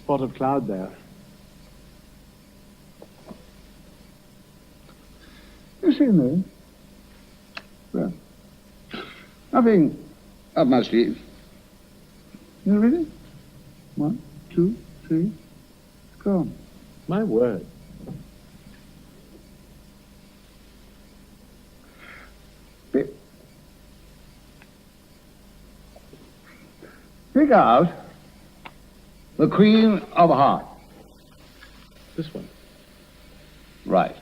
spot of cloud there. You see me? Well, nothing up my sleeve. You ready? 1, 2, 3, go. My word. Pick out the Queen of Hearts. This one. Right.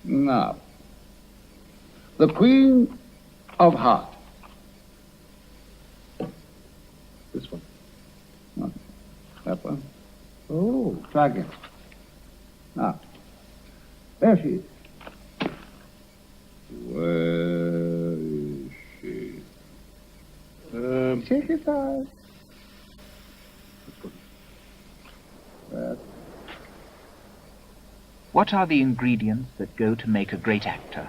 Now, the Queen of Hearts. This one. No, that one. Oh. Try again. Now, there she is. Where is she? Take it out. What are the ingredients that go to make a great actor?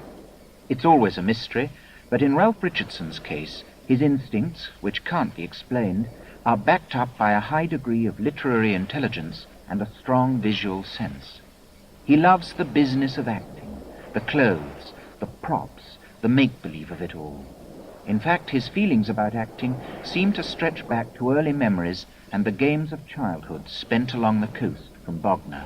It's always a mystery, but in Ralph Richardson's case, his instincts, which can't be explained, are backed up by a high degree of literary intelligence and a strong visual sense. He loves the business of acting, the clothes, the props, the make-believe of it all. In fact, his feelings about acting seem to stretch back to early memories and the games of childhood spent along the coast from Bognor.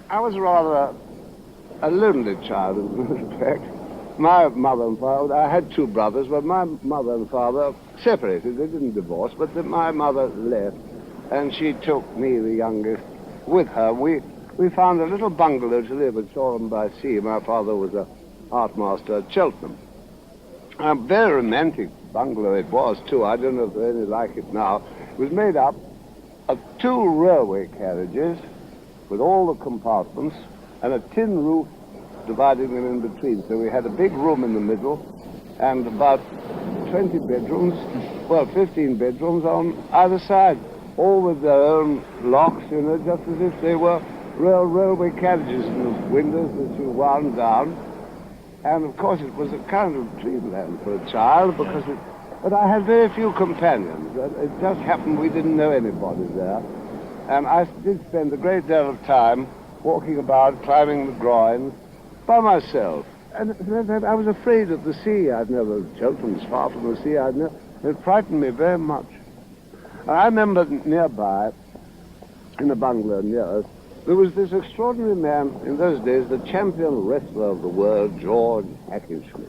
I was rather a lonely child, in fact. My mother and father, I had 2 brothers, but my mother and father separated. They didn't divorce, but my mother left, and she took me, the youngest, with her. We found a little bungalow to live at Shoreham by Sea. My father was a art master at Cheltenham. A very romantic bungalow it was, too. I don't know if there's any like it now. It was made up of 2 railway carriages, with all the compartments, and a tin roof dividing them in between. So we had a big room in the middle, and about 20 bedrooms, well, 15 bedrooms on either side, all with their own locks, you know, just as if they were railway carriages, and the windows that you wound down. And of course it was a kind of dreamland for a child, because but I had very few companions. It just happened we didn't know anybody there. And I did spend a great deal of time walking about, climbing the groins, by myself. And I was afraid of the sea. Cheltenham's far from the sea. It frightened me very much. And I remember nearby, in a bungalow near us, there was this extraordinary man, in those days, the champion wrestler of the world, George Hackenschmidt.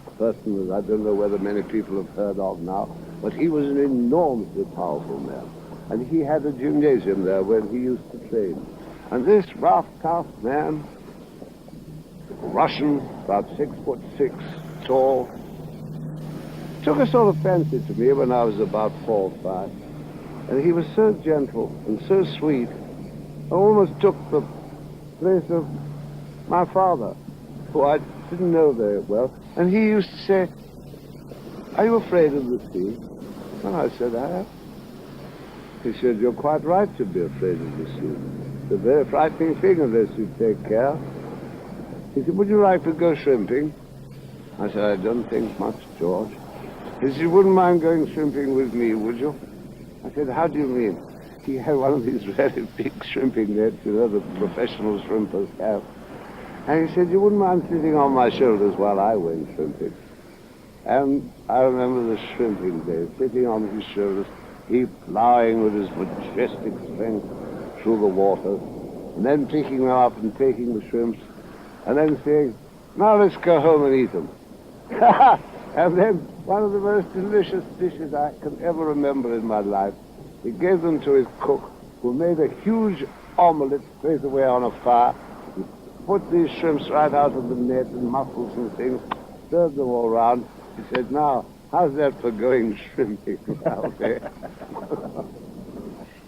A person that I don't know whether many people have heard of now, but he was an enormously powerful man. And he had a gymnasium there where he used to train. And this rough, tough man, Russian, about 6'6", tall, took a sort of fancy to me when I was about 4 or 5. And he was so gentle and so sweet, I almost took the place of my father, who I didn't know very well. And he used to say, "Are you afraid of the sea?" And I said, "I am." He said, "You're quite right to be afraid of the sea. It's a very frightening thing unless you take care." He said, "Would you like to go shrimping?" I said, "I don't think much, George." He said, "You wouldn't mind going shrimping with me, would you?" I said, "How do you mean?" He had one of these really big shrimping nets, you know, that professional shrimpers have. And he said, "You wouldn't mind sitting on my shoulders while I went shrimping?" And I remember the shrimping days, sitting on his shoulders, he plowing with his majestic strength through the water, and then picking them up and taking the shrimps, and then saying, "Now let's go home and eat them." And then one of the most delicious dishes I can ever remember in my life, he gave them to his cook, who made a huge omelette straight away on a fire. He put these shrimps right out of the net and mussels and things, stirred them all round. He said, now, how's that for going shrimping, Ralph? Eh?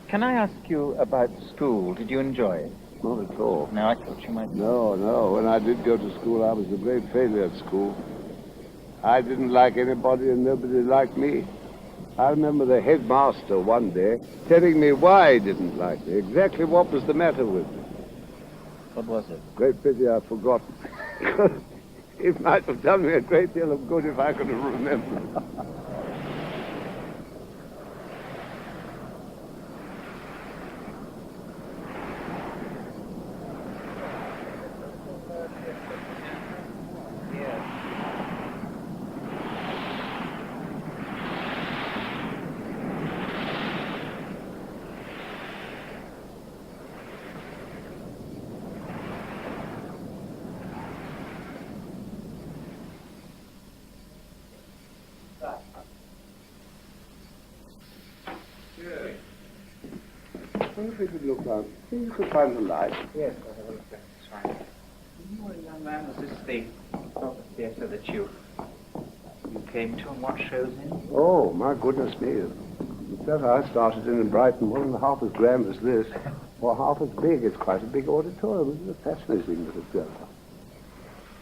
Can I ask you about school? Did you enjoy it? Not at all. No, I thought you might. No. When I did go to school, I was a great failure at school. I didn't like anybody and nobody liked me. I remember the headmaster one day telling me why he didn't like me, exactly what was the matter with me. What was it? Great pity I've forgotten. It might have done me a great deal of good if I could have remembered. I wonder if we could look round. See if you could find the light. Yes, I'll have a look at this one. When you were a young man, was this the theatre that you came to and watched shows in? Oh, my goodness me. The theatre I started in Brighton wasn't half as grand as this, or half as big. It's quite a big auditorium. It's a fascinating little theatre.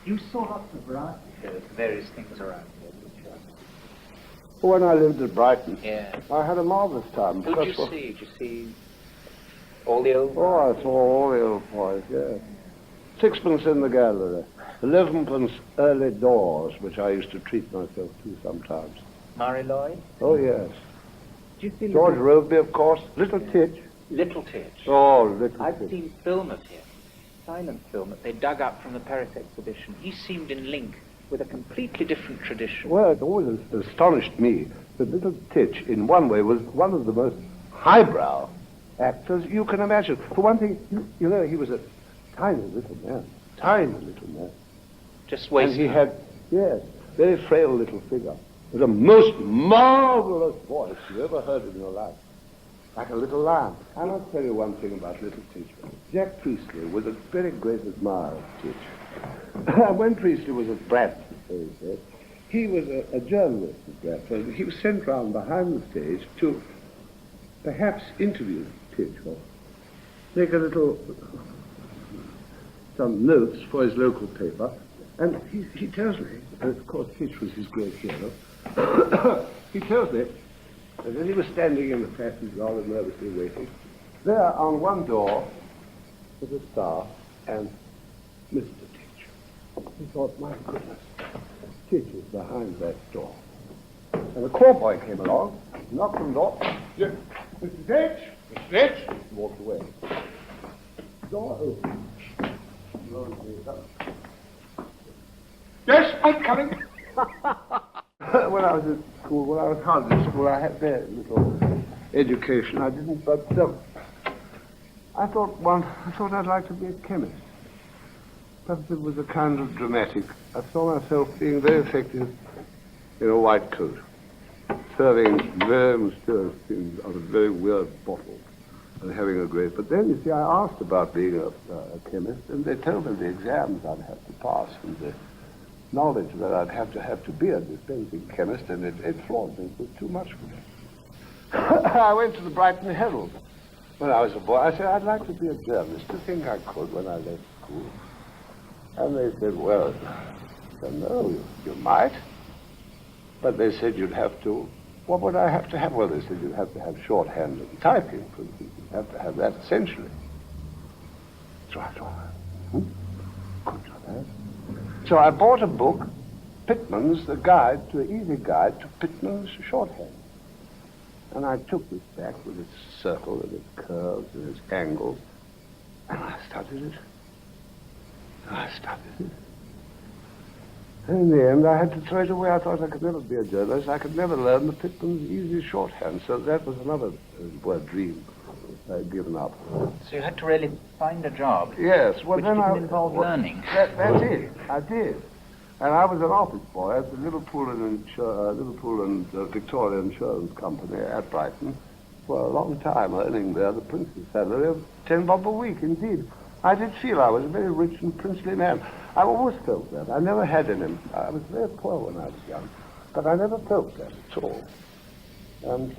You saw lots of variety shows, various things around here, didn't you? When I lived at Brighton, Yeah. I had a marvellous time. Who did you see? Did you see all the old... Oh, I saw all the old boys, yes. Sixpence in the gallery. 11pence early doors, which I used to treat myself to sometimes. Murray Lloyd? Oh, yes. Did you see George Robey, of course. Little Titch. Little Titch? Oh, Little I've Titch. seen film of him, silent film that they dug up from the Paris exhibition. He seemed in link with a completely different tradition. Well, it always astonished me that Little Titch, in one way, was one of the most highbrow actors you can imagine. For one thing, you know, he was a tiny little man. Just And wasted. he had, yes, very frail little figure. With a most marvelous voice you ever heard in your life. Like a little lion. I must tell you one thing about Little Titch. Jack Priestley was a very great admirer of Titch. When Priestley was at Bradford, he was a journalist at Bradford. He was sent round behind the stage to perhaps interview Titch or make a little, some notes for his local paper. And he tells me, and of course Titch was his great hero, he tells me that as he was standing in the passage rather nervously waiting, there on one door was a star and Mr. Titch. He thought, my goodness, Titch is behind that door. And the call boy came along, knocked on the door. Yes, Mr. Titch, Mr. Titch, walked away. Door opened. Yes, I'm coming. When I was at school, when I was hardly at school, I had very little education. I didn't, but I thought I'd like to be a chemist. Perhaps it was a kind of dramatic. I saw myself being very effective in a white coat, serving very mysterious things out of very weird bottles and having a great... But then, you see, I asked about being a chemist, and they told me the exams I'd have to pass and the knowledge that I'd have to be a dispensing chemist, and it floored me. It was too much for me. I went to the Brighton Herald when I was a boy. I said, I'd like to be a journalist. Do you think I could when I left school? And they said, well, I said, no, you might. But they said you'd have to... What would I have to have? Well, they said you'd have to have shorthand and typing, for instance. You'd have to have that essentially. So I thought, could do that. So I bought a book, Pitman's, the guide, to an easy guide to Pitman's shorthand. And I took this back with its circle and its curves and its angles, and I studied it. And in the end, I had to throw it away. I thought I could never be a journalist. I could never learn the Pitman's easy shorthand. So that was another dream given up. So you had to really find a job. Yes. Well, which then didn't involve learning. That's it. I did. And I was an office boy at the Liverpool and Victoria Insurance Company at Brighton for a long time, earning there the prince's salary of 10 bob a week, indeed. I did feel I was a very rich and princely man. I always felt that. I never had any. I was very poor when I was young, but I never felt that at all. And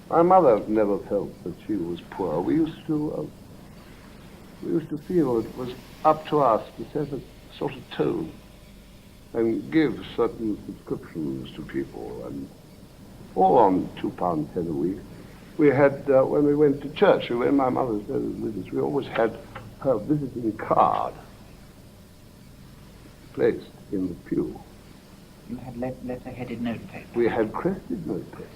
my mother never felt that she was poor. We used to feel it was up to us to set a sort of tone and give certain subscriptions to people, and all on £2.10 a week. We had, when we went to church, when my mother was with us, we always had her visiting card placed in the pew. You had letter-headed notepaper. We had crested notepaper.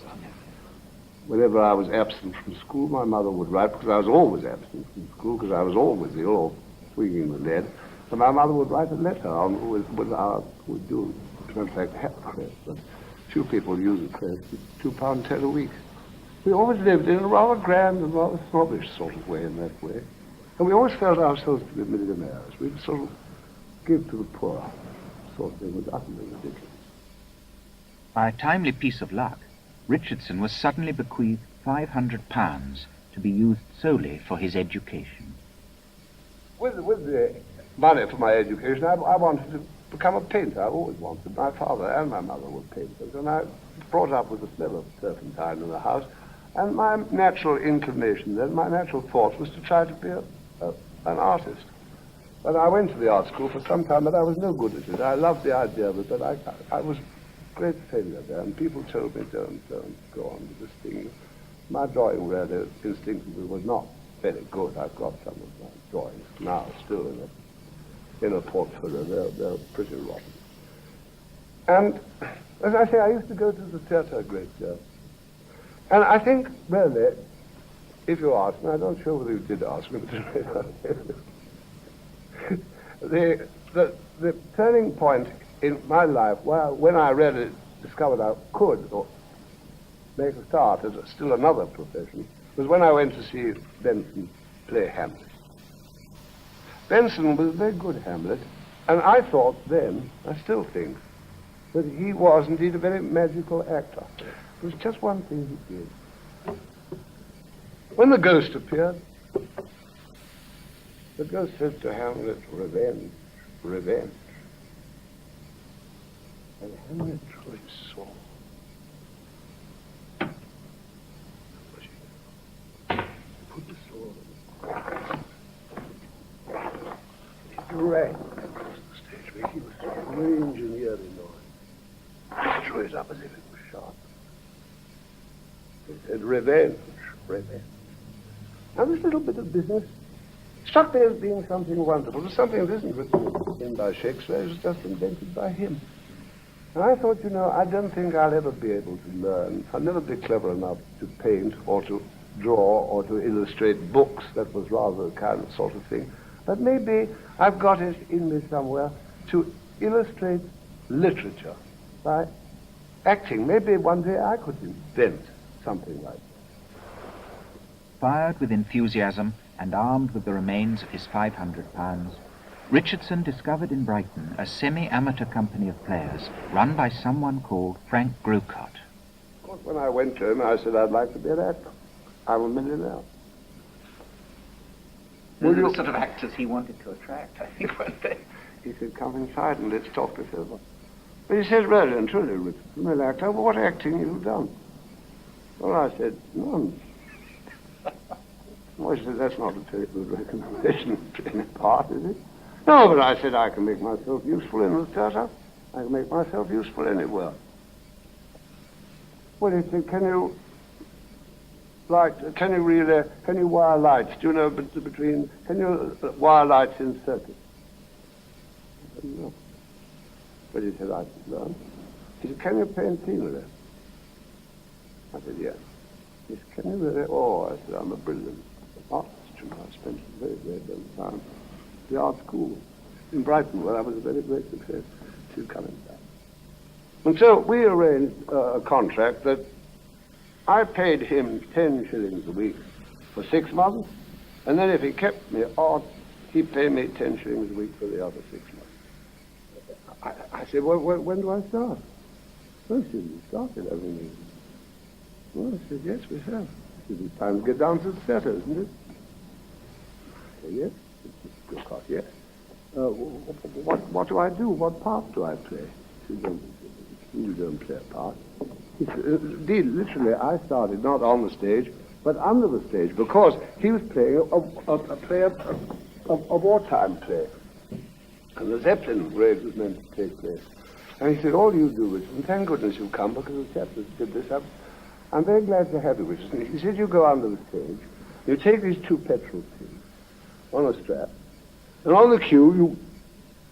Whenever I was absent from school, my mother would write, because I was always absent from school, because I was always ill or swinging the lead. So my mother would write a letter on with our, would do, in fact, have a crest, but few people use a crest. It's £2.10 a week. We always lived in a rather grand and rather snobbish sort of way in that way. And we always felt ourselves to be millionaires. We'd sort of give to the poor, sort of thing was utterly ridiculous. By a timely piece of luck, Richardson was suddenly bequeathed £500 to be used solely for his education. With the money for my education, I wanted to become a painter. I always wanted. My father and my mother were painters, and I was brought up with the smell of turpentine in the house. And my natural inclination then, my natural thought was to try to be an artist. But I went to the art school for some time, but I was no good at it. I loved the idea of it, but I was a great failure there, and people told me, don't go on with this thing. My drawing really instinctively was not very good. I've got some of my drawings now still in a portfolio. They're pretty rotten. And as I say, I used to go to the theatre a great deal. And I think, really, if you ask me, I'm not sure whether you did ask me, but the turning point in my life, when I really discovered I could make a start as still another profession, was when I went to see Benson play Hamlet. Benson was a very good Hamlet, and I thought then, I still think, that he was indeed a very magical actor. There was just one thing he did. When the ghost appeared, the ghost said to Hamlet, "Revenge, revenge." And Hamlet drew his sword. Put the sword on the ground. He ran across the stage, making a strange and eerie noise. He drew it up as if it was sharp. He said, "Revenge, revenge." Now this little bit of business struck me as being something wonderful. It was something that isn't written in by Shakespeare, it was just invented by him. And I thought, I don't think I'll ever be able to learn. I'll never be clever enough to paint or to draw or to illustrate books. That was rather the kind of sort of thing. But maybe I've got it in me somewhere to illustrate literature by acting. Maybe one day I could invent something like that. Fired with enthusiasm and armed with the remains of his £500, Richardson discovered in Brighton a semi-amateur company of players run by someone called Frank Grocott. Of course, when I went to him, I said, "I'd like to be an actor. I'm a millionaire." Those are the sort of actors he wanted to attract, I think, weren't they? He said, "Come inside and let's talk this over." But he said, "Really and truly, Richardson, an actor, well, what acting have you done?" Well, I said, "None." Well, he said, "That's not a very good recommendation to any part, is it?" "No, but I said, I can make myself useful in the theatre. I can make myself useful anywhere." Well, he said, can you wire lights? Do you know can you wire lights in circuits? I said, "No." But he said, "I should learn." He said, "Can you paint scenery?" I said, "Yes." He said, "Can you really?" "Oh," I said, "I'm a brilliant artist. I spent a very, very long time at the art school in Brighton, where I was a very great success. She's coming back." And so we arranged a contract that I paid him 10 shillings a week for 6 months, and then if he kept me on, he'd pay me 10 shillings a week for the other 6 months. I said, "Well, when do I start?" "Well," he said, "You started, haven't you?" Well, I said, "Yes, we have." He said, "It's time to get down to the theatre, isn't it?" Yes, Mr. Gilcott, yes. What do I do? What part do I play? He said, you don't play a part. He said, indeed, literally, I started not on the stage, but under the stage, because he was playing a wartime play. And the Zeppelin raid was meant to take place. And he said, all you do, Richardson, thank goodness you've come, because the Zeppelin did this up. I'm very glad to have you, Richardson. He said, you go under the stage, you take these 2 petrol tins on a strap, and on the cue, you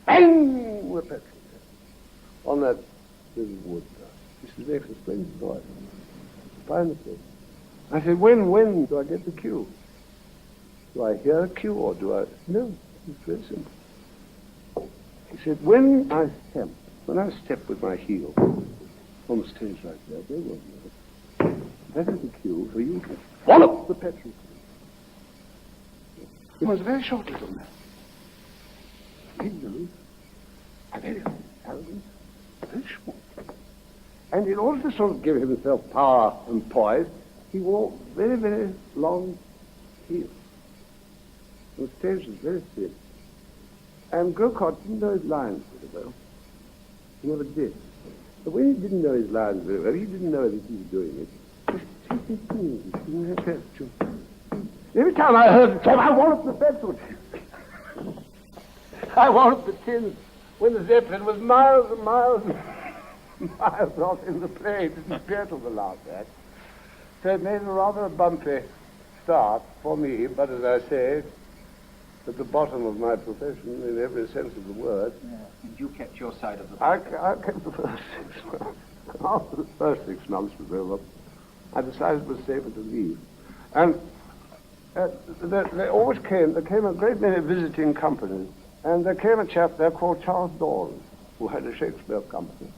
bang the petrol tin on that little wood. He said, it makes a splendid noise. Find the place. I said, when do I get the cue? Do I hear a cue, or do I... No, it's very simple. He said, when I step with my heel on the stage like that, there was no. That is the cue for you to follow the petrol. He was a very short little man. Ignorant, very arrogant, very short. And in order to sort of give himself power and poise, he wore very, very long heels. The stage was very thin. And Gilcott didn't know his lines very well. He never did. But when he didn't know his lines very well, he didn't know that he was doing it. Every time I heard him say, I want the petrol. I wanted the tins when the Zeppelin was miles and miles and miles off in the plane. It didn't appear till the last act. So it made a rather bumpy start for me, but as I say, at the bottom of my profession, in every sense of the word. Yeah. And you kept your side of the I bargain. kept the first 6 months. After the first 6 months was over, I decided it was safer to leave. And there came a great many visiting companies, and there came a chap there called Charles Garland, who had a Shakespeare company,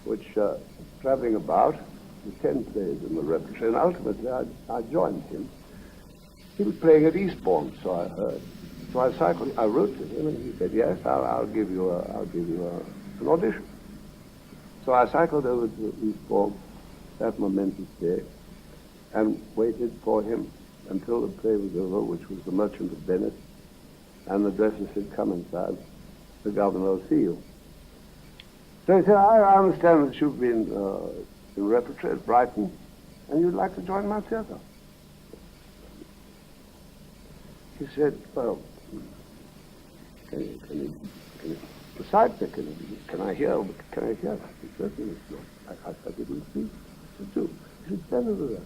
which, traveling about, with 10 plays in the repertoire, and ultimately I joined him. He was playing at Eastbourne, so I heard. So I cycled. I wrote to him, and he said, "Yes, I'll give you an audition." So I cycled over to Eastbourne that momentous day, and waited for him until the play was over, which was The Merchant of Venice, and the dresser said, "Come inside. The governor will see you." So he said, "I understand that you've been in repertoire at Brighton, and you'd like to join my theatre." He said, "Well, besides, can I hear? He said, I didn't speak. He said, stand over there.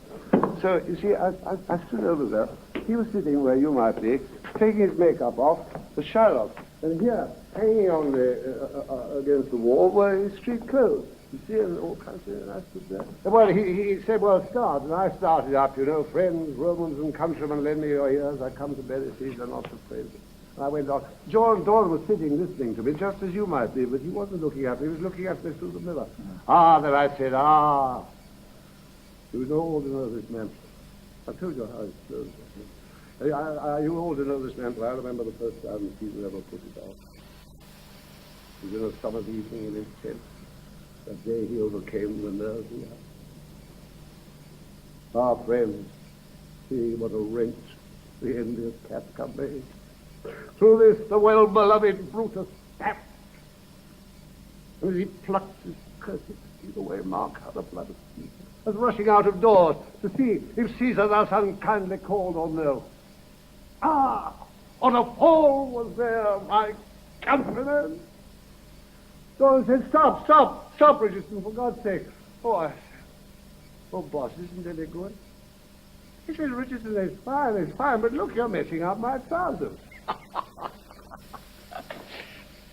So, you see, I stood over there. He was sitting where you might be, taking his makeup off, the Shylock, and here, hanging on against the wall, were his street clothes. You see, and all kinds of things, and I stood there. Well, he said, "Well, start," and I started up, "Friends, Romans, and countrymen, lend me your ears. I come to bury these, are not afraid." And I went on. John Dawn was sitting listening to me, just as you might be, but he wasn't looking at me. He was looking at me through the mirror. Then I said, You know all to know this man. I told you how it's closed. You all to know this man, but I remember the first time he ever put it out. It was in a summer's evening in his tent. That day he overcame the nerves he had. Our friends, see what a wrench the envious catcom made. Through this the well-beloved Brutus snapped. And as he plucked his cursed teeth away, mark how the blood of Caesar was rushing out of doors to see if Caesar thus unkindly called or no. On a fall was there, my countrymen. So I said, stop, Richardson, for God's sake. I said, boss, isn't it any good? He said, Richardson, it's fine, but look, you're messing up my trousers.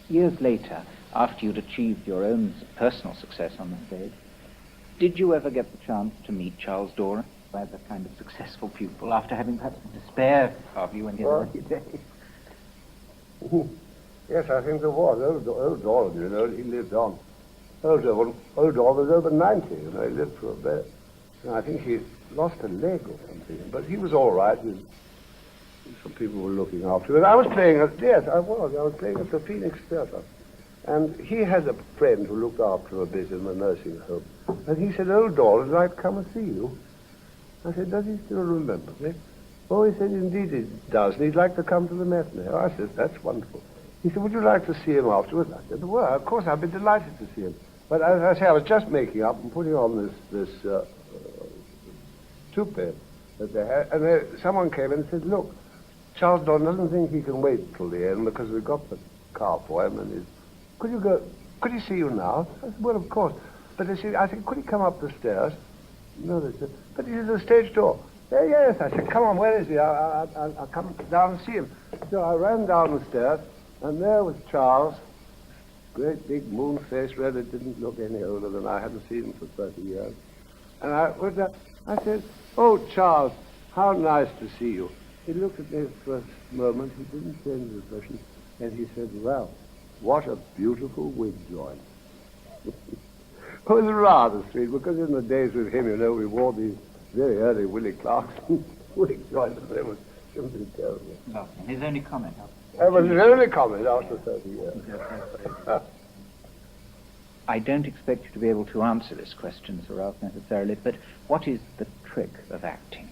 Years later, after you'd achieved your own personal success on the stage, did you ever get the chance to meet Charles Dora as a kind of successful pupil, after having perhaps despaired of you in his early days? Yes, I think there was. Old Garland, he lived on. Old Garland was over 90, he lived for a bit. And I think he lost a leg or something, but he was all right. Some people were looking after him. I was playing at the Phoenix Theatre. And he had a friend who looked after him a bit in the nursing home. And he said, "Old Garland, I'd come and see you." I said, "Does he still remember me?" Oh, he said, indeed it does. And he'd like to come to the matinee. Oh, I said, that's wonderful. He said, would you like to see him afterwards? I said, well, of course, I'd be delighted to see him. But as I say, I was just making up and putting on this toupee that they had. And someone came in and said, look, Charles Don doesn't think he can wait till the end because we've got the car for him. And could he see you now? I said, well, of course. But I said, could he come up the stairs? No, they said, but he's at the stage door. Yes, I said, come on, where is he? I'll come down and see him. So I ran down the stairs, and there was Charles, great big moon face, really didn't look any older than I hadn't seen him for 30 years. And I said, oh, Charles, how nice to see you. He looked at me for a moment, he didn't change his expression, and he said, Ralph, what a beautiful wig joint. It was rather sweet, because in the days with him, you know, we wore these very early Willie Clarkson wig joints, and they were simply terrible. No, his only comment. That was his only comment after 30 years. I don't expect you to be able to answer this question, Sir Ralph, necessarily, but what is the trick of acting?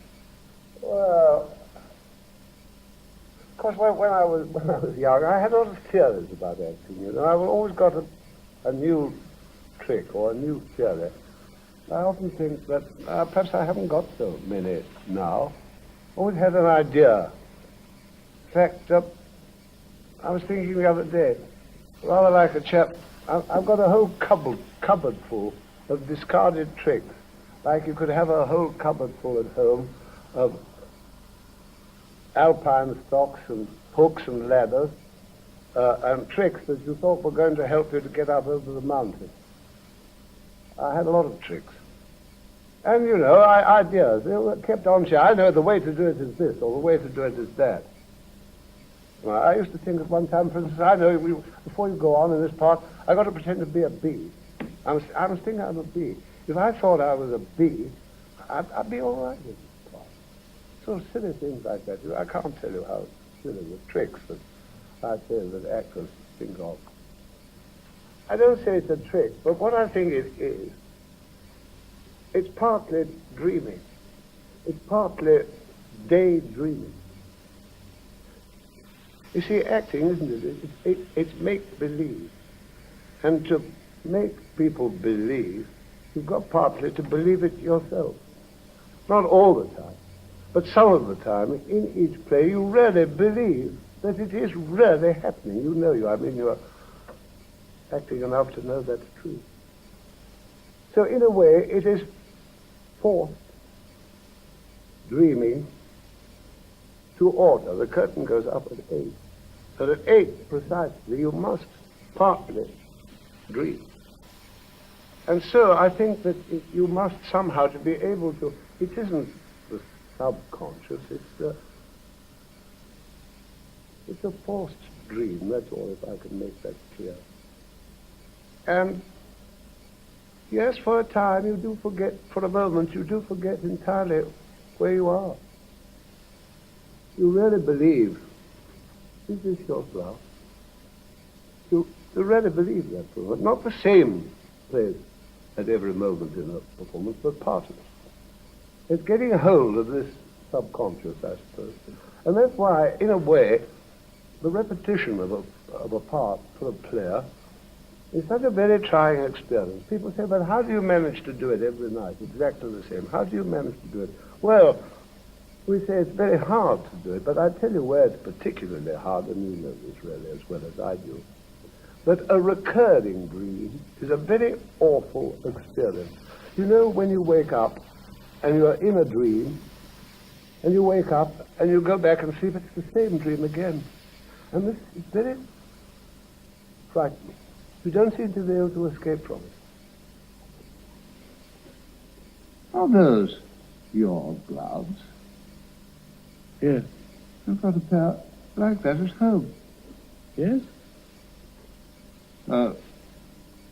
Well, of course, when I was young, I had a lot of theories about acting, you know. I've always got a new trick or a new theory. I often think that perhaps I haven't got so many now. Always had an idea. In fact, I was thinking the other day, rather like a chap, I've got a whole cupboard full of discarded tricks. Like you could have a whole cupboard full at home of alpine stocks and hooks and ladders and tricks that you thought were going to help you to get up over the mountain. I had a lot of tricks. And, you know, ideas. They were kept on saying, I know the way to do it is this, or the way to do it is that. Well, I used to think at one time, for instance, I know before you go on in this part, I've got to pretend to be a bee. I must think I'm a bee. If I thought I was a bee, I'd be all right with this part. So silly things like that. I can't tell you how silly the tricks that I say that actors think of. I don't say it's a trick, but what I think it is, it's partly dreaming. It's partly daydreaming. You see, acting, isn't it? It's make-believe. And to make people believe, you've got partly to believe it yourself. Not all the time, but some of the time, in each play, you really believe that it is really happening. You know you're acting enough to know that's true. So in a way, it is forced dreaming to order. The curtain goes up at 8. So at 8, precisely, you must partly dream. And so I think that you must somehow to be able to, it isn't the subconscious, it's a forced dream, that's all, if I can make that clear. And yes, for a time you do forget, for a moment you do forget entirely where you are. You really believe, is this your flower? You really believe that for a moment. Not the same place at every moment in a performance, but part of it. It's getting a hold of this subconscious, I suppose. And that's why, in a way, the repetition of a part for a player is such a very trying experience. People say, but how do you manage to do it every night, exactly the same? How do you manage to do it? Well, we say it's very hard to do it, but I tell you where it's particularly hard, and you know this really as well as I do, that a recurring dream is a very awful experience. You know, when you wake up and you're in a dream, and you wake up and you go back and sleep, it's the same dream again. And this is very frightening. You don't seem to be able to escape from it. Are those your gloves? Yes. I've got a pair like that at home. Yes? Very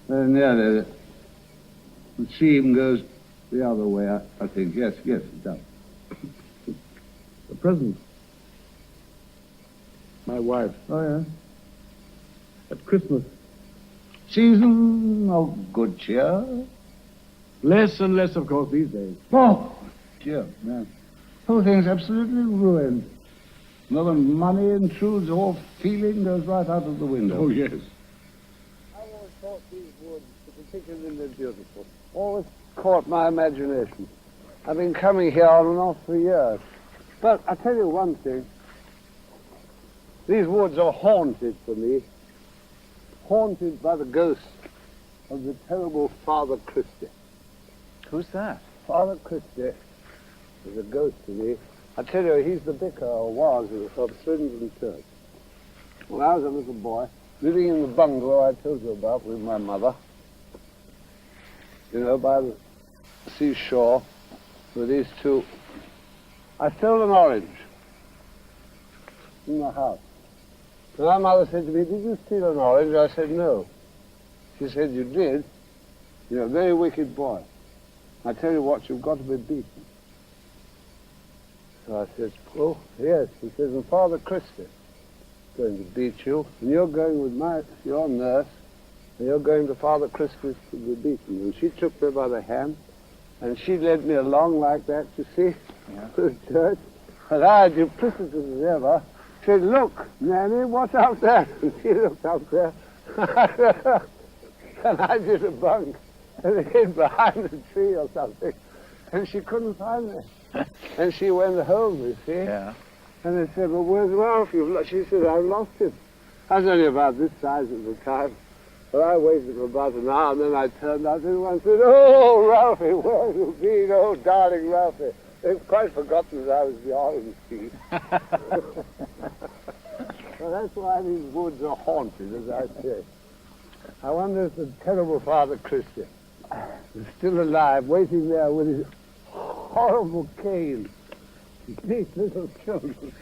nearly. The seam goes the other way, I think. Yes, it does. A present. My wife. Oh, yeah. At Christmas. Season of good cheer. Less and less, of course, these days. Oh, dear man. Whole thing's absolutely ruined. And when money intrudes, all feeling goes right out of the window. Oh, yes. I always thought these woods, particularly beautiful, always caught my imagination. I've been coming here on and off for years. But I tell you one thing, these woods are haunted for me, haunted by the ghost of the terrible Father Christie. Who's that? Father Christie is a ghost to me. I tell you, he's the vicar, or was, of Swindon Church. When I was a little boy, living in the bungalow I told you about with my mother, you know, by the seashore, with these two, I stole an orange in the house. And my mother said to me, "Did you steal an orange?" I said, "No." She said, "You did? You're a very wicked boy. I tell you what, you've got to be beaten." So I said, "Oh, yes." He says, "And Father Christie is going to beat you, and you're going with your nurse, and you're going to Father Christie's to be beaten." And she took me by the hand, and she led me along like that, you see, to the church. And I, duplicitous as ever, said, "Look, Nanny, what's out there?" And she looked out there, and I did a bunk, and hid behind a tree or something, and she couldn't find me. And she went home, you see. Yeah. And they said, "Well, where's Ralph?" She said, "I've lost him." I was only about this size at the time. But I waited for about an hour, and then I turned out to him and said, "Oh, Ralphie, where have you been? Oh, darling Ralphie." They've quite forgotten that I was the orange thief. Well, that's why these woods are haunted, as I say. I wonder if the terrible Father Christie is still alive, waiting there with his horrible cane. These little children.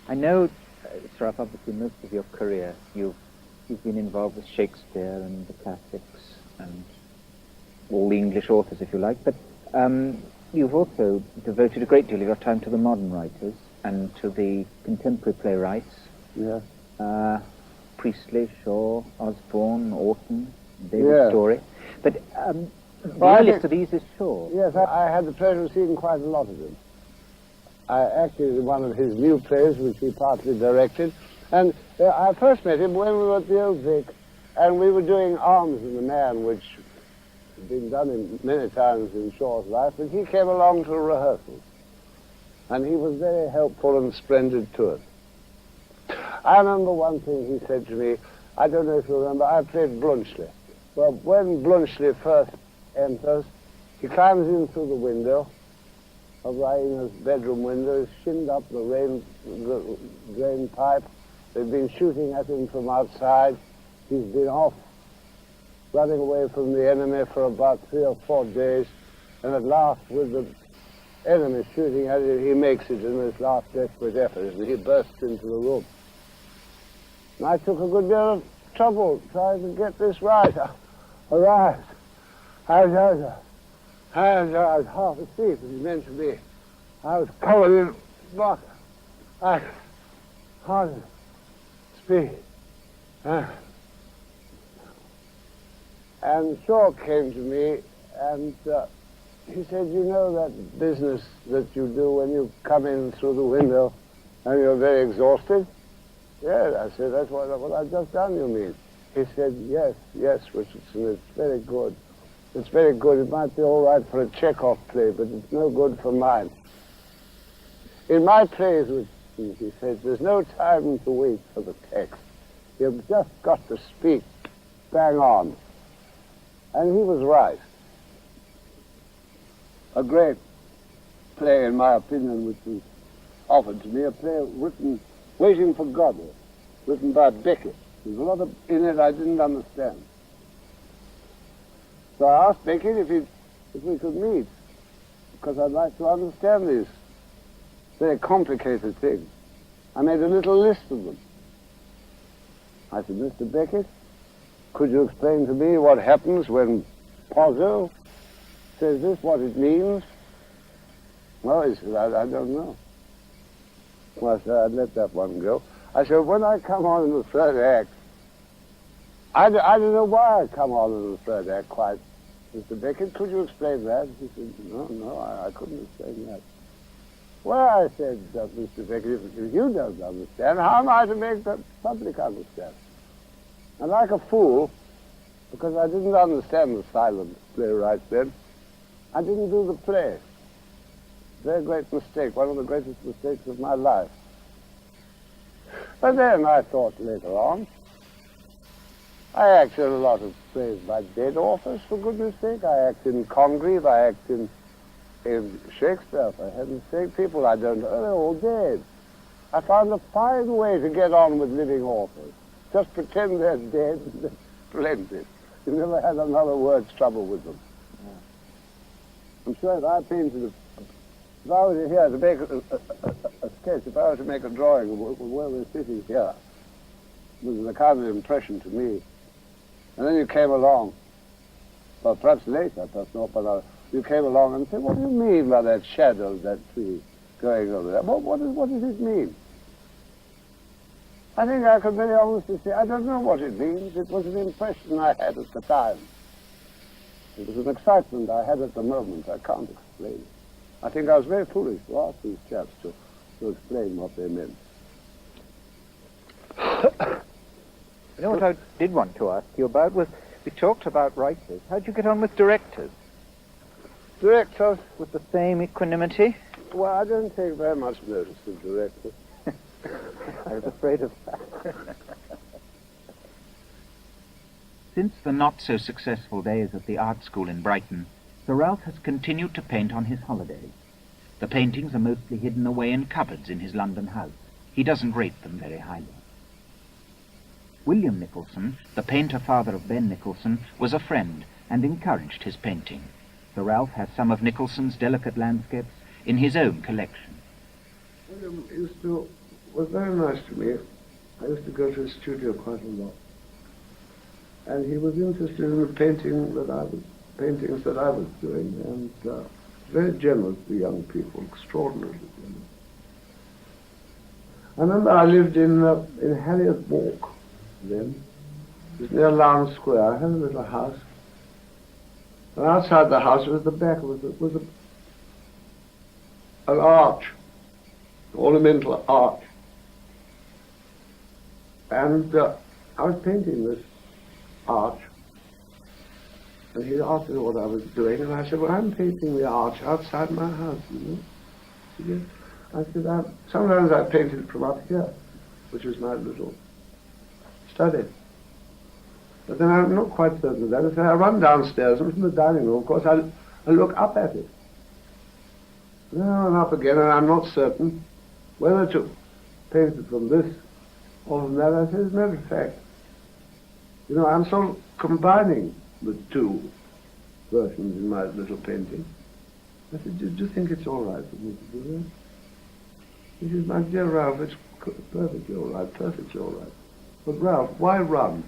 I know, Sir Ralph, obviously most of your career you've been involved with Shakespeare and the classics and all the English authors, if you like, but you've also devoted a great deal of your time to the modern writers and to the contemporary playwrights. Yeah. Priestley, Shaw, Osborne, Orton, David Story. But the I earliest of these is Shaw. Yes, I had the pleasure of seeing quite a lot of him. I acted in one of his new plays, which he partly directed. And I first met him when we were at the Old Vic, and we were doing Arms and the Man, which had been done many times in Shaw's life, but he came along to rehearsals. And he was very helpful and splendid to us. I remember one thing he said to me, I don't know if you remember, I played Blunchley. Well, when Blunchley first enters, he climbs in through the window of Raina's bedroom window, he's shinned up the drain pipe. They've been shooting at him from outside. He's been off, running away from the enemy for about 3 or 4 days, and at last, with the enemy shooting at him, he makes it in his last desperate effort, and he bursts into the room. And I took a good deal of trouble trying to get this right. I was half asleep, as he mentioned me. I was covered in muck. I hardly speak. And Shaw came to me, and he said, "You know that business that you do when you come in through the window and you're very exhausted?" "Yes," I said, "that's what I've just done, you mean?" He said, yes, Richardson, it's very good. It's very good. It might be all right for a Chekhov play, but it's no good for mine. In my plays, he said, there's no time to wait for the text. You've just got to speak bang on. And he was right. A great play, in my opinion, which was offered to me, a play written, Waiting for Godwin, written by Beckett. There's a lot in it I didn't understand. So I asked Beckett if we could meet, because I'd like to understand these very complicated things. I made a little list of them. I said, "Mr. Beckett, could you explain to me what happens when Pozzo says this, what it means?" Well, he said, I don't know. Well, I said, I'd let that one go. I said, when I come on in the third act, I don't know why I come on in the third act quite Mr. Beckett, could you explain that? He said, no, I couldn't explain that. Well, I said, Mr. Beckett, if you don't understand, how am I to make the public understand? And like a fool, because I didn't understand the silent playwright then, I didn't do the play. Very great mistake, one of the greatest mistakes of my life. But then I thought later on, I act in a lot of plays by dead authors, for goodness sake. I act in Congreve, I act in Shakespeare, for heaven's sake. People I don't know, they're all dead. I found a fine way to get on with living authors. Just pretend they're dead, and splendid. You never had another word's trouble with them. I'm sure if I painted if I were here to make a sketch, if I were to make a drawing of where we're sitting here, it was a kind of impression to me. And then you came along, well, perhaps later, perhaps not, but you came along and said, what do you mean by that shadow of that tree going over there? What does it mean? I think I could very honestly say, I don't know what it means. It was an impression I had at the time. It was an excitement I had at the moment. I can't explain it. I think I was very foolish to ask these chaps to explain what they meant. You know what I did want to ask you about was, we talked about writers. How'd you get on with directors? Directors? With the same equanimity? Well, I don't take very much notice of directors. I was afraid of that. Since the not-so-successful days at the art school in Brighton, Sir Ralph has continued to paint on his holidays. The paintings are mostly hidden away in cupboards in his London house. He doesn't rate them very highly. William Nicholson, the painter-father of Ben Nicholson, was a friend and encouraged his painting. Sir Ralph has some of Nicholson's delicate landscapes in his own collection. William was very nice to me. I used to go to his studio quite a lot. And he was interested in the paintings that I was doing, and very generous to young people, extraordinarily generous. I remember I lived in Harriet Walk then. It was near Lowndes Square. I had a little house. And outside the house was the back was an arch, ornamental arch. And I was painting this arch. And he asked me what I was doing, and I said, well, I'm painting the arch outside my house, you know. I said, sometimes I painted from up here, which is my little study. But then I'm not quite certain of that. I said, I run downstairs, and from the dining room, of course, I look up at it. And up again, and I'm not certain whether to paint it from this or from that. I said, as a matter of fact, you know, I'm sort of combining the two versions in my little painting. I said, do you think it's all right for me to do that? He says, my dear Ralph, it's perfectly all right, perfectly all right. But Ralph, why run?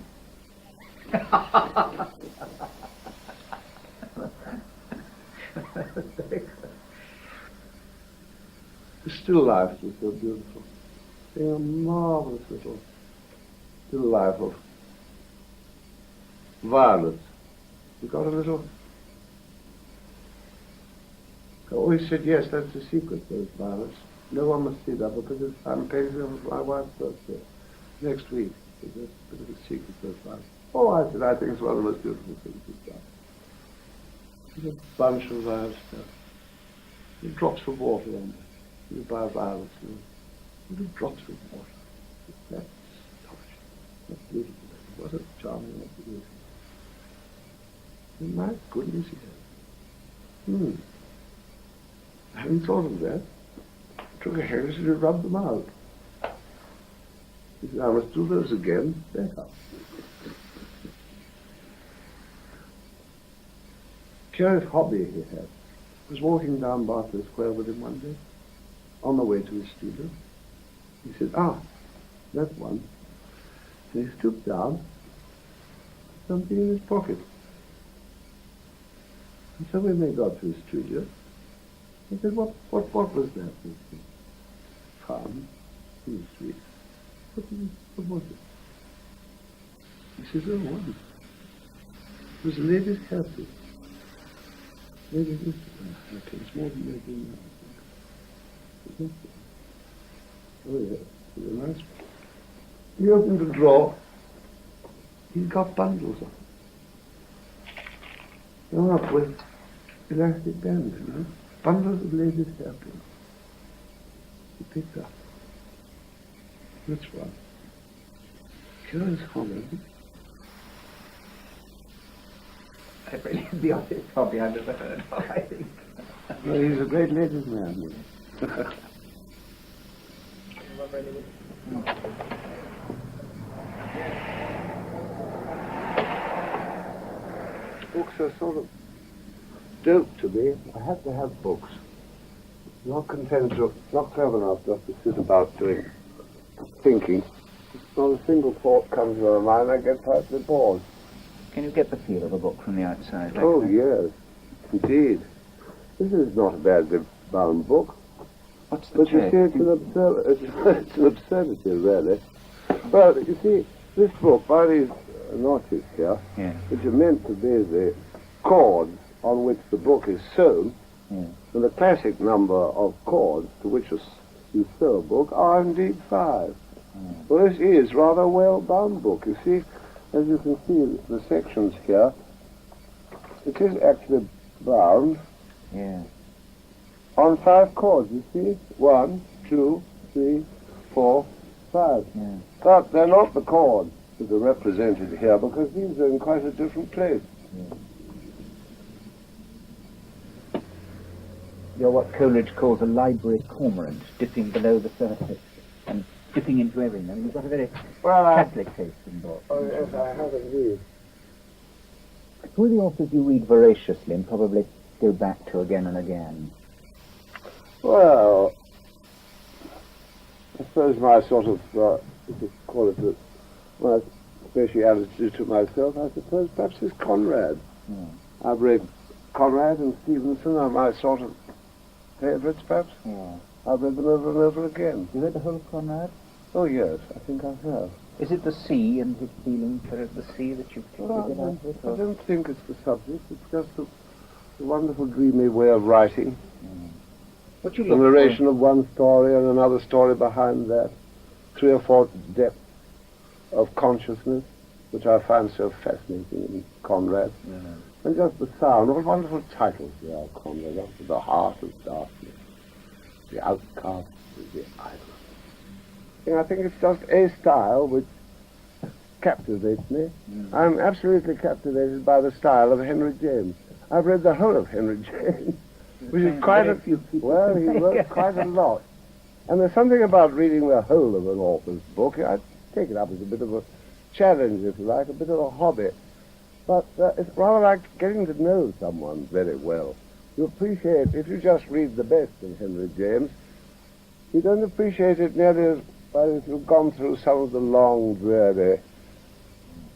The still life was so beautiful. Seeing a marvelous little still life of violets. You got a little... I always said, yes, that's the secret, those violets. No one must see that, because I'm painting them for my wife's birthday next week. It's a bit of a secret, those violets. Oh, I said, I think it's one of the most beautiful things we've done. There's a bunch of violets there. Little drops of water on there. You buy violets, you know. Little drops of water. That's astonishing. That's beautiful. What a charming observation. My goodness, he said. I hadn't thought of that. I took a hair and rubbed them out. He said, I must do those again. Better. Curious hobby he had. I was walking down Berkeley Square with him one day, on the way to his studio. He said, that's one. So he stooped down, put something in his pocket. And so when they got to his studio, he said, what was that? Fun. He was sweet. What was it? He said, oh, what? It was a lady's hairpiece. Maybe this it's more than maybe. Oh yeah, it's a nice. He opened the drawer. He's got bundles of. They're up with elastic bands, you know. Bundles of ladies' hairpins. He picked up. This one. Curious Holland. The oddest hobby I've ever heard of, I think. Well, he's a great ladies' man. You know. Books are sort of dope to me. I have to have books. Not content to, not clever enough just to sit about doing thinking. Not a single thought comes to my mind. I get frightfully bored. Can you get the feel of a book from the outside? Like Oh that? yes, indeed. This is not a badly bound book. What's the But you trick? see, it's an absurdity, really. Well, you see, this book, by these notches here, Yeah. which are meant to be the chords on which the book is sewn, Yeah. and the classic number of chords to which you sew a book are indeed 5. Well, this is rather a well-bound book. You see, as you can see, the sections here, it is actually bound Yeah. on 5 chords, you see? 1, 2, 3, 4, 5. Yeah. But they're not the chords that are represented here because these are in quite a different place. You're what Coleridge calls a library cormorant, dipping below the surface and dipping into everything. I mean, you've got a very Catholic taste in books. Oh, yes, I have indeed. Who are the authors you read voraciously and probably go back to again and again? Well, I suppose my sort of, if you call it, my speciality to myself, I suppose perhaps is Conrad. Yeah. I've read Conrad and Stevenson are my sort of favourites, perhaps. Yeah. I've read them over and over again. You read the whole of Conrad? Oh, yes, I think I have. Is it the sea and his feeling for the sea that you've Well, figured out of it? I don't think it's the subject. It's just a wonderful, dreamy way of writing. What you The look narration of one story and another story behind that. 3 or 4 depths of consciousness, which I find so fascinating in Conrad. And just the sound. What wonderful titles there are, Conrad. After The Heart of Darkness, The Outcast, The Idol. I think it's just a style which captivates me. I'm absolutely captivated by the style of Henry James. I've read the whole of Henry James, which is quite a few people. well, he wrote quite a lot. And there's something about reading the whole of an author's book. I take it up as a bit of a challenge, if you like, a bit of a hobby. But it's rather like getting to know someone very well. You appreciate, if you just read the best of Henry James, you don't appreciate it nearly as well if you've gone through some of the long, dreary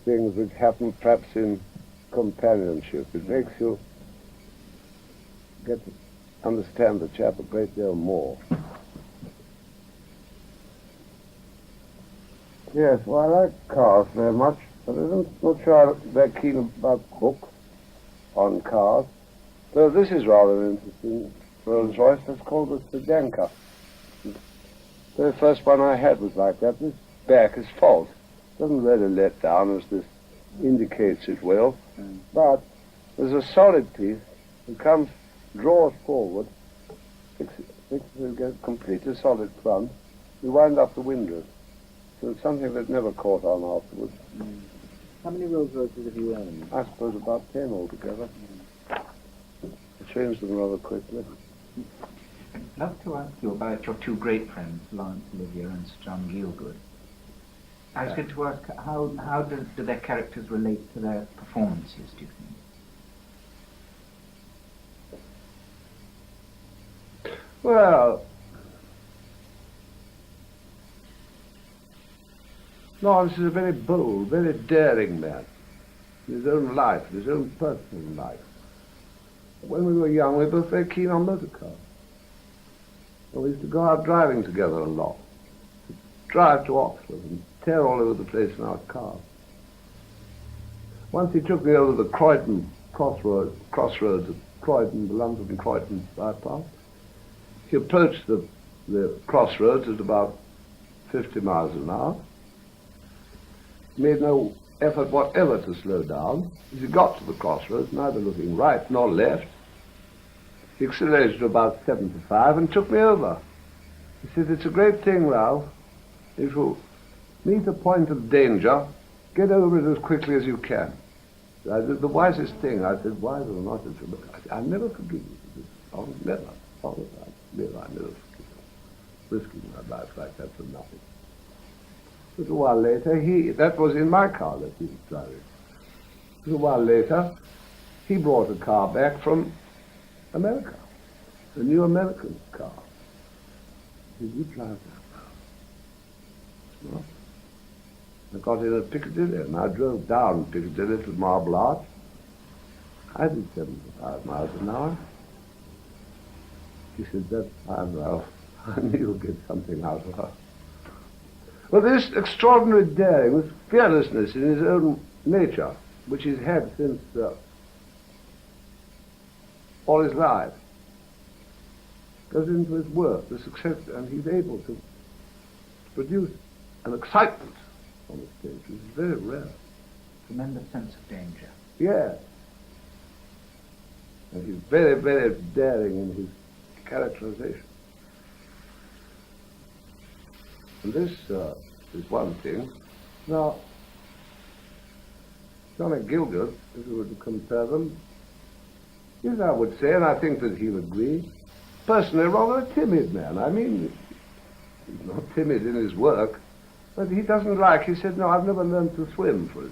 things which happen perhaps in companionship. It makes you get to understand the chap a great deal more. Yes, well, I like cars very much, but I'm not sure I'm very keen about books on cars. So this is rather an interesting Rolls Royce. It's called the Sedanka. The very first one I had was like that. This back is false. Doesn't really let down as this indicates it will. But there's a solid piece. It comes, draws forward, fixes it, gets completely solid front. You wind up the windows. So it's something that never caught on afterwards. How many Rolls Royces have you owned? I suppose about 10 altogether. I changed them rather quickly. I'd love to ask you about your 2 great friends, Laurence Olivier and Sir John Gielgud. I was going to ask, how do their characters relate to their performances, do you think? Well, Lawrence is a very bold, very daring man. In his own life, in his own personal life. When we were young, we were both very keen on motor cars. Well, we used to go out driving together a lot. Drive to Oxford and tear all over the place in our car. Once he took me over the Croydon crossroads at Croydon, the London-Croydon bypass. He approached the crossroads at about 50 miles an hour. Made no effort whatever to slow down. As he got to the crossroads, neither looking right nor left, he accelerated to about 75 and took me over. He said, "It's a great thing, Ralph. If you meet a point of danger, get over it as quickly as you can." I did the wisest thing. I said, "Wise or not, I never forgive you. I'll never. I never forgive you. Risking my life like that for nothing." A little while later, that was in my car that he was driving. A little while later, he brought a car back from America, a new American car. He said, "You drive that car." Well, I got in at Piccadilly, and I drove down Piccadilly to Marble Arch. I did 75 miles an hour. He said, "That's fine, Ralph. I knew you'd get something out of her." Well, this extraordinary daring, this fearlessness in his own nature, which he's had since all his life, goes into his work, the success, and he's able to produce an excitement on the stage, which is very rare. Tremendous sense of danger. Yes. And he's very, very daring in his characterization. And this is one thing. Now, Johnny Gielgud, if we were to compare them, is, I would say, and I think that he'll agree, personally rather a timid man. I mean, he's not timid in his work, but he doesn't like, he said, "No, I've never learned to swim," for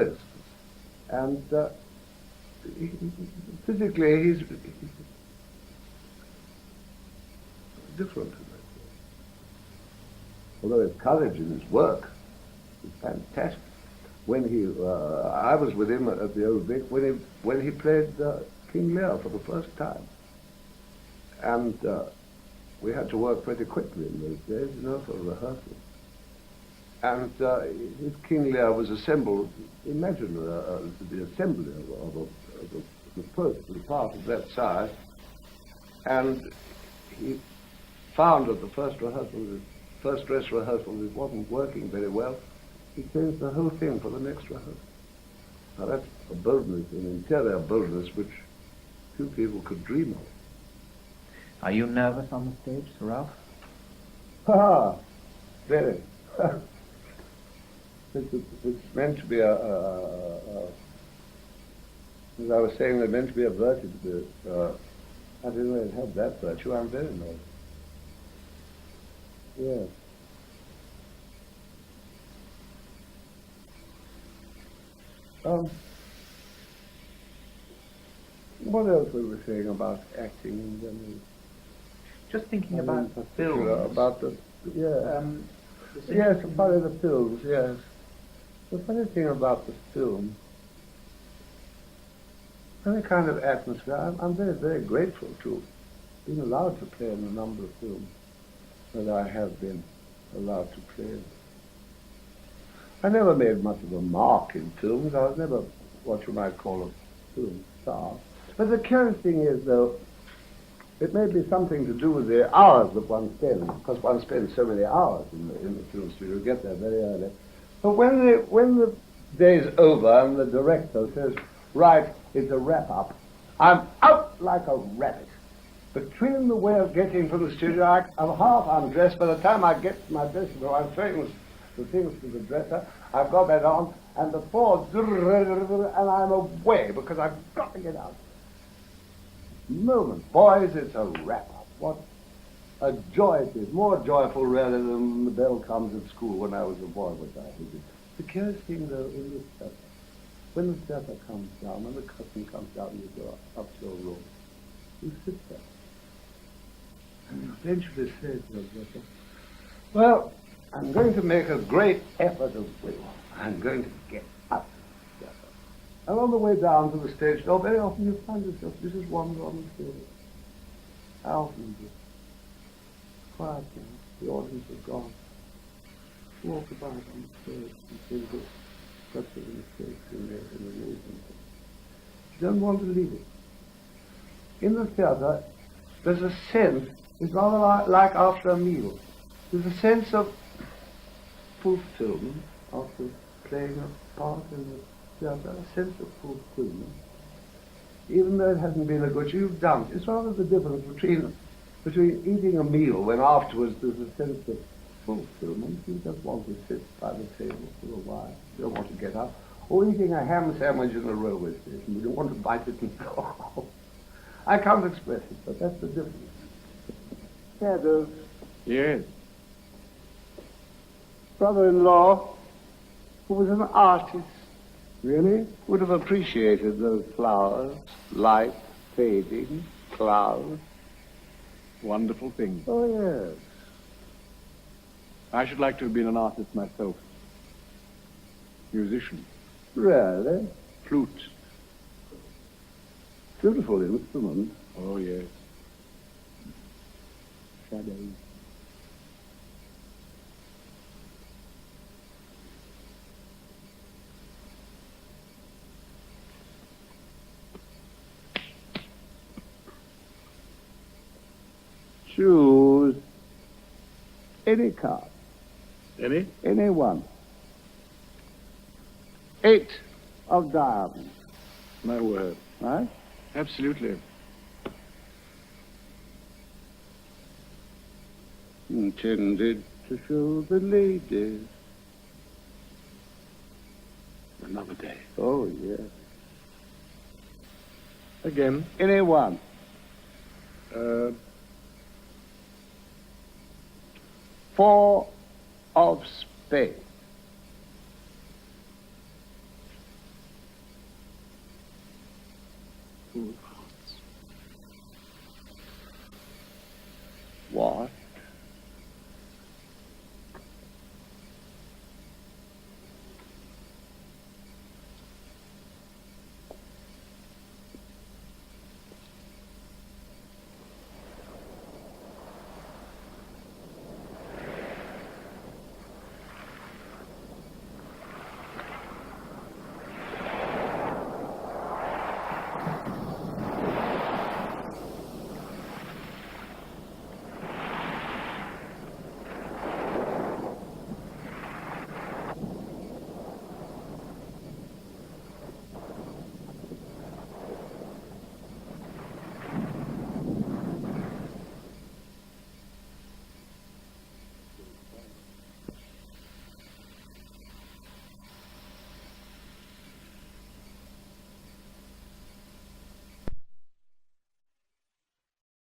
instance. And physically, he's different. Although his courage in his work is fantastic. When I was with him at the Old Vic when he played King Lear for the first time, and we had to work pretty quickly in those days, for rehearsal. And his King Lear was assembled. Imagine the assembly of the part of that size, and he found at the first dress rehearsal it wasn't working very well. He changed the whole thing for the next rehearsal. Now that's a boldness, an interior boldness which few people could dream of. Are you nervous on the stage, Sir Ralph? Very. It's meant to be as I was saying, they're meant to be averted. I didn't really have that virtue. I'm very nervous. Yes. What else were we saying about acting in general? Just thinking about films. About the yes, about the films. Yes. The funny thing about the film, any kind of atmosphere. I'm very, very grateful to being allowed to play in a number of films that I have been allowed to play in. I never made much of a mark in films. I was never what you might call a film star. But the curious thing is, though, it may be something to do with the hours that one spends, because one spends so many hours in the film studio. You get there very early. But when the day's over and the director says, "Right, it's a wrap-up," I'm out like a rabbit. Between the way of getting from the studio, I'm half undressed. By the time I get to my dressing room, I'm throwing the things to the dresser. I've got that on, and before, and I'm away because I've got to get out. Moment, boys, it's a wrap-up. What a joy it is. More joyful, really, than when the bell comes at school when I was a boy, which I hated. The curious thing, though, in this theater, when the theater comes down, when the curtain comes down, you go up to your room. You sit there. And you eventually say to yourself, "Well, I'm going to make a great effort of will. I'm going to get up to the theater." And on the way down to the stage door, very often you find yourself, this is one on the stage. How often is it? Quiet now. The audience is gone. Walk about on the stage and see the such a mistakes in the movement. You don't want to leave it. in the theatre, there's a sense, it's rather like after a meal. There's a sense of fulfillment after playing a part in the theatre, a sense of fulfillment. Even though it hasn't been a good, you've done it. It's rather the difference between eating a meal when afterwards there's a sense of fulfillment. You just want to sit by the table for a while. You don't want to get up. Or eating a ham sandwich in a railway station. You don't want to bite it and go off. I can't express it, but that's the difference. Shadows. Yes. Brother-in-law, who was an artist, Really? Would have appreciated those flowers, light, fading, clouds. Wonderful thing. Oh, yes. I should like to have been an artist myself. Musician, Really? flute. Beautiful instrument. Oh, yes. Shadows. Choose any card. Any? Any one. 8 of diamonds. My word. Right? Absolutely. Intended to show the ladies. Another day. Oh, yes. Again. Any one. 4 of spades.